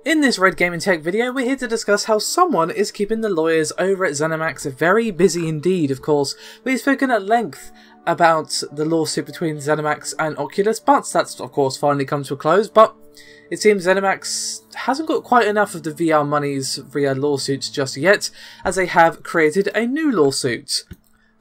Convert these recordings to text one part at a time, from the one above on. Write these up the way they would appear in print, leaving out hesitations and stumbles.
In this Red Gaming Tech video, we're here to discuss how someone is keeping the lawyers over at Zenimax very busy indeed. Of course, we've spoken at length about the lawsuit between Zenimax and Oculus, but that's of course finally come to a close. But it seems Zenimax hasn't got quite enough of the VR monies via lawsuits just yet, as they have created a new lawsuit.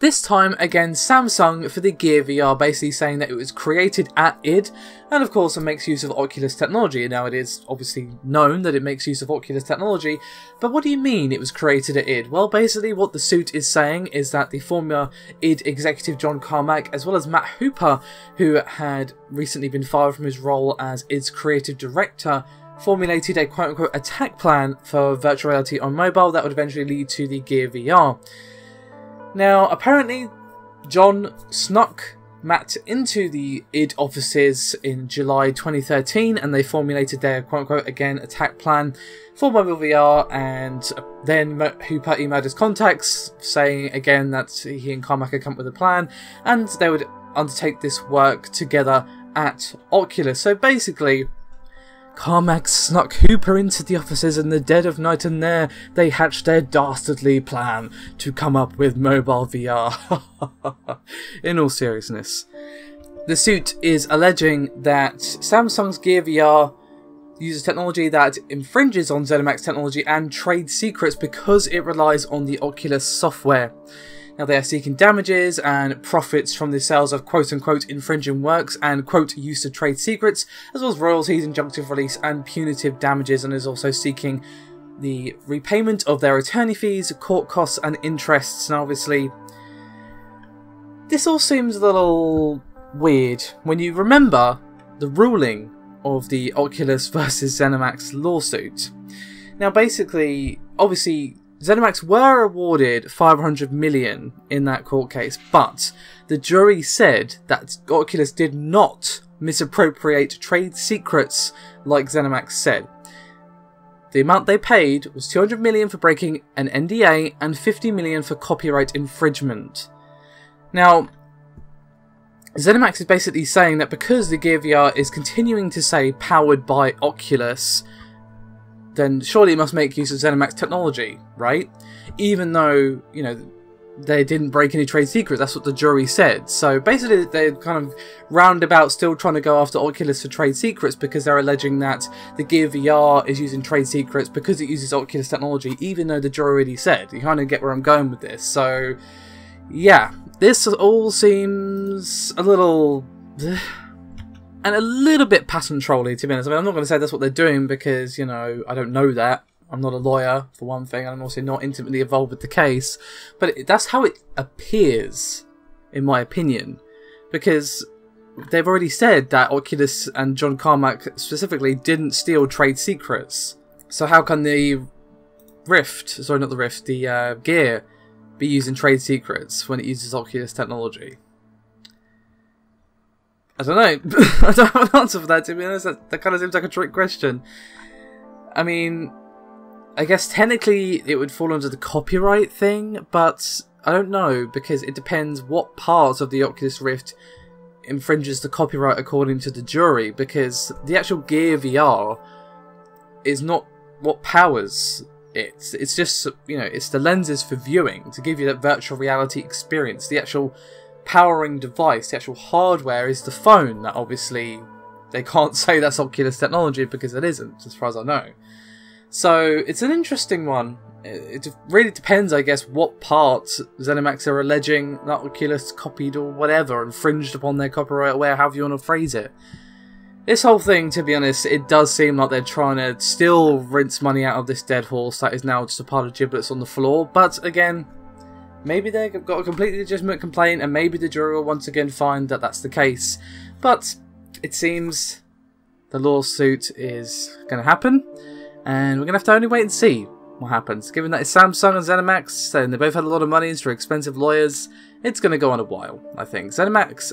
This time against Samsung for the Gear VR, basically saying that it was created at id, and of course it makes use of Oculus technology. Now it is obviously known that it makes use of Oculus technology, but what do you mean it was created at id? Well, basically what the suit is saying is that the former id executive John Carmack, as well as Matt Hooper, who had recently been fired from his role as id's creative director, formulated a quote-unquote attack plan for virtual reality on mobile that would eventually lead to the Gear VR. Now, apparently, John snuck Matt into the id offices in July 2013, and they formulated their quote-unquote, again, attack plan for mobile VR, and then Hooper emailed his contacts, saying again that he and Carmack had come up with a plan, and they would undertake this work together at Oculus. So basically, Carmack snuck Hooper into the offices in the dead of night, and there they hatched their dastardly plan to come up with mobile VR. In all seriousness, the suit is alleging that Samsung's Gear VR uses technology that infringes on Zenimax technology and trade secrets because it relies on the Oculus software. Now they are seeking damages and profits from the sales of quote-unquote infringing works and quote use of trade secrets, as well as royalties, injunctive release and punitive damages, and is also seeking the repayment of their attorney fees, court costs and interests. Now obviously, this all seems a little weird when you remember the ruling of the Oculus versus Zenimax lawsuit. Now basically, obviously, Zenimax were awarded $500 million in that court case, but the jury said that Oculus did not misappropriate trade secrets like Zenimax said. The amount they paid was $200 million for breaking an NDA and $50 million for copyright infringement. Now, Zenimax is basically saying that because the Gear VR is continuing to say powered by Oculus, then surely it must make use of Zenimax technology, right? Even though, you know, they didn't break any trade secrets, that's what the jury said. So basically they're kind of roundabout still trying to go after Oculus for trade secrets because they're alleging that the Gear VR is using trade secrets because it uses Oculus technology, even though the jury already said. You kind of get where I'm going with this. So, yeah, this all seems a little... and a little bit patent trolly, to be honest. I mean, I'm not going to say that's what they're doing because, you know, I don't know that. I'm not a lawyer, for one thing, and I'm also not intimately involved with the case. But that's how it appears, in my opinion. Because they've already said that Oculus and John Carmack specifically didn't steal trade secrets. So how can the Rift, sorry, not the Rift, the Gear, be using trade secrets when it uses Oculus technology? I don't know. I don't have an answer for that, to be honest. That kind of seems like a trick question. I mean, I guess technically it would fall under the copyright thing, but I don't know, because it depends what part of the Oculus Rift infringes the copyright according to the jury, because the actual Gear VR is not what powers it. It's just, you know, it's the lenses for viewing, to give you that virtual reality experience. The actual powering device, the actual hardware, is the phone. That obviously they can't say that's Oculus technology because it isn't, as far as I know. So it's an interesting one. It really depends, I guess, what parts Zenimax are alleging that Oculus copied or whatever, infringed upon their copyright, or however you want to phrase it. This whole thing, to be honest, it does seem like they're trying to still rinse money out of this dead horse that is now just a pile of giblets on the floor. But again, maybe they've got a completely legitimate complaint, and maybe the jury will once again find that that's the case. But it seems the lawsuit is going to happen, and we're going to have to only wait and see what happens. Given that it's Samsung and Zenimax, and they both had a lot of money for expensive lawyers, it's going to go on a while, I think. Zenimax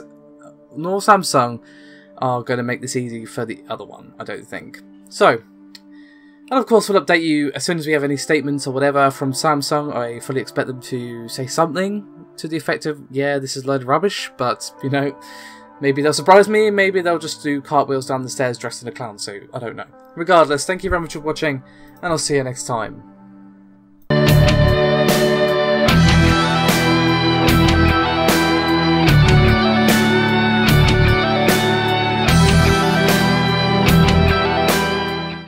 nor Samsung are going to make this easy for the other one, I don't think. So, and of course we'll update you as soon as we have any statements or whatever from Samsung. I fully expect them to say something to the effect of, yeah, this is a load of rubbish, but, you know, Maybe they'll surprise me, maybe they'll just do cartwheels down the stairs dressed in a clown suit. I don't know. Regardless, thank you very much for watching, and I'll see you next time.